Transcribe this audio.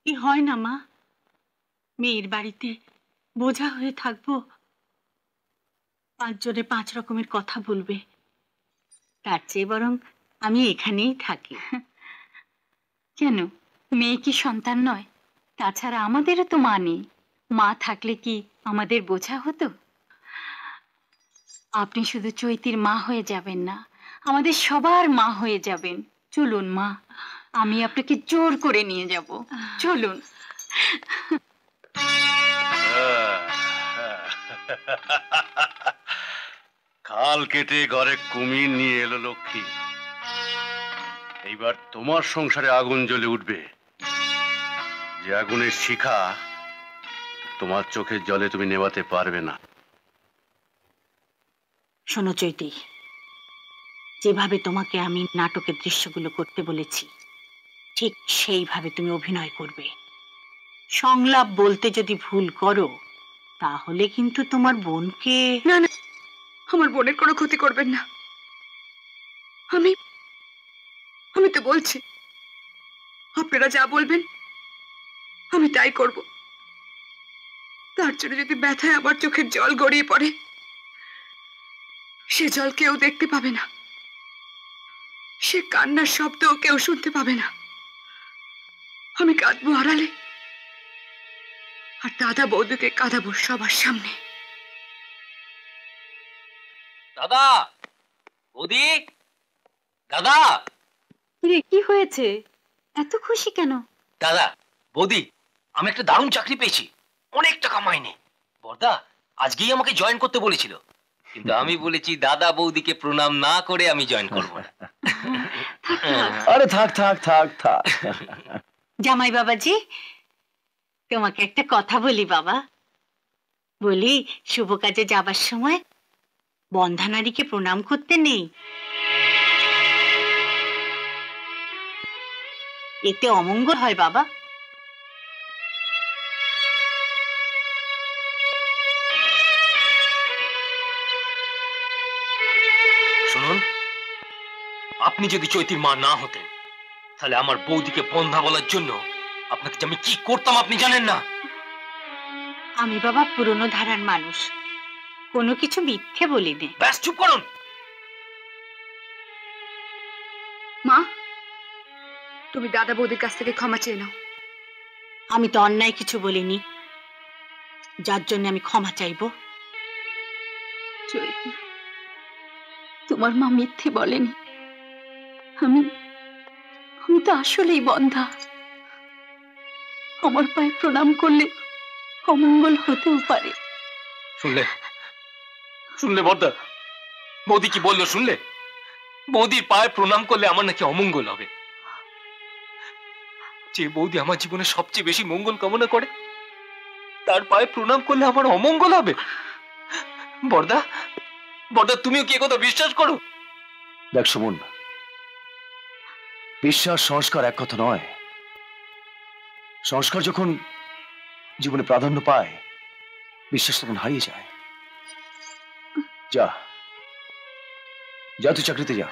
কি হয় না মা, মেয়ের বাড়িতে বোঝা হয়ে থাকবো, 5 জনে 5 রকমের কথা বলবে। তার চেয়ে বরং আমি এখানেই থাকি। কেন, মেয়ে কি সন্তান নয়? তাছাড়া আমাদেরও তো মা নেই। মা থাকলে কি আমাদের বোঝা হতো? আপনি শুধু চৈতির মা হয়ে যাবেন না, আমাদের সবার মা হয়ে যাবেন। চলুন মা, আমি আপনাকে জোর করে নিয়ে যাব। চলুন। খাল কেটে ঘরে কুমির নিয়ে এলো লক্ষ্মী। এইবার তোমার সংসারে আগুন জ্বলে উঠবে, যে আগুনের শিখা তোমার চোখের জলে তুমি নেভাতে পারবে না। শোনো চৈতি, যেভাবে তোমাকে আমি নাটকের দৃশ্যগুলো করতে বলেছি ঠিক সেইভাবে তুমি অভিনয় করবে। সংলাপ বলতে যদি ভুল করো তাহলে কিন্তু তোমার বোনকে... না না, আমার বোনের কোনো ক্ষতি করবেন না। আমি আমি তো বলছি, আপনারা যা বলবেন আমি তাই করব। তার জন্য যদি ব্যথায় আমার চোখের জল গড়িয়ে পড়ে, সে জল কেউ দেখতে পাবে না, সে কান্নার শব্দও কেউ শুনতে পাবে না। আমি কাঁদবো আড়ালে, আর দাদা বৌদিকে কাঁদাবো সবার সামনে। দাদা, বৌদি, দাদা। কি হয়েছে, এত খুশি কেন? দাদা, বৌদি, আমি একটা দারুণ চাকরি পেয়েছি, অনেক টাকা মাইনে। বড়দা আজকেই আমাকে জয়েন করতে বলেছিল, কিন্তু আমি বলেছি দাদা বৌদিকে প্রণাম না করে আমি জয়েন করব না। আরে থাক থাক থাক থাক। জামাই বাবাজি, তোমাকে একটা কথা বলি বাবা। বলি, শুভ কাজে যাবার সময় বন্ধা নারীকে প্রণাম করতে নেই, এতে অমঙ্গল হয় বাবা। শুনুন, আপনি যদি চৈতির মা না হতেন তাহলে আমার বৌদিকে বন্ধা বলার জন্য আপনাকে আমি কি করতাম আপনি জানেন না। আমি বাবা পুরনো ধারার মানুষ, কোনো কিছু মিথ্যে বলিনি। ব্যাস চুপ করুন। মা, তুমি দাদা বৌদির কাছ থেকে ক্ষমা চেয়ে নাও। আমি তো অন্যায় কিছু বলিনি, যার জন্য আমি ক্ষমা চাইবো। চৈতি, তোমার মা মিথ্যে বলেনি। আমি আমি তো আসলেই বন্ধা। আমার পায়ে প্রণাম করলে অমঙ্গল হতেও পারে। শুনলে শুনলে বড়দা, বৌদি কি বললো শুনলে? বৌদির পায়ে প্রণাম করলে আমার নাকি অমঙ্গল হবে। যে বৌদি আমার জীবনে সবচেয়ে বেশি মঙ্গল কামনা করে, তার পায়ে প্রণাম করলে আমার অমঙ্গল হবে? বড়দা, বড়দা তুমিও কি কথা বিশ্বাস করো? দেখ সুমন, বিশ্বাস সংস্কার এক কথা নয়। সংস্কার যখন জীবনে প্রাধান্য পায়, বিশ্বাস তখন হারিয়ে যায়। যা যা, তুই চাকরিতে যা।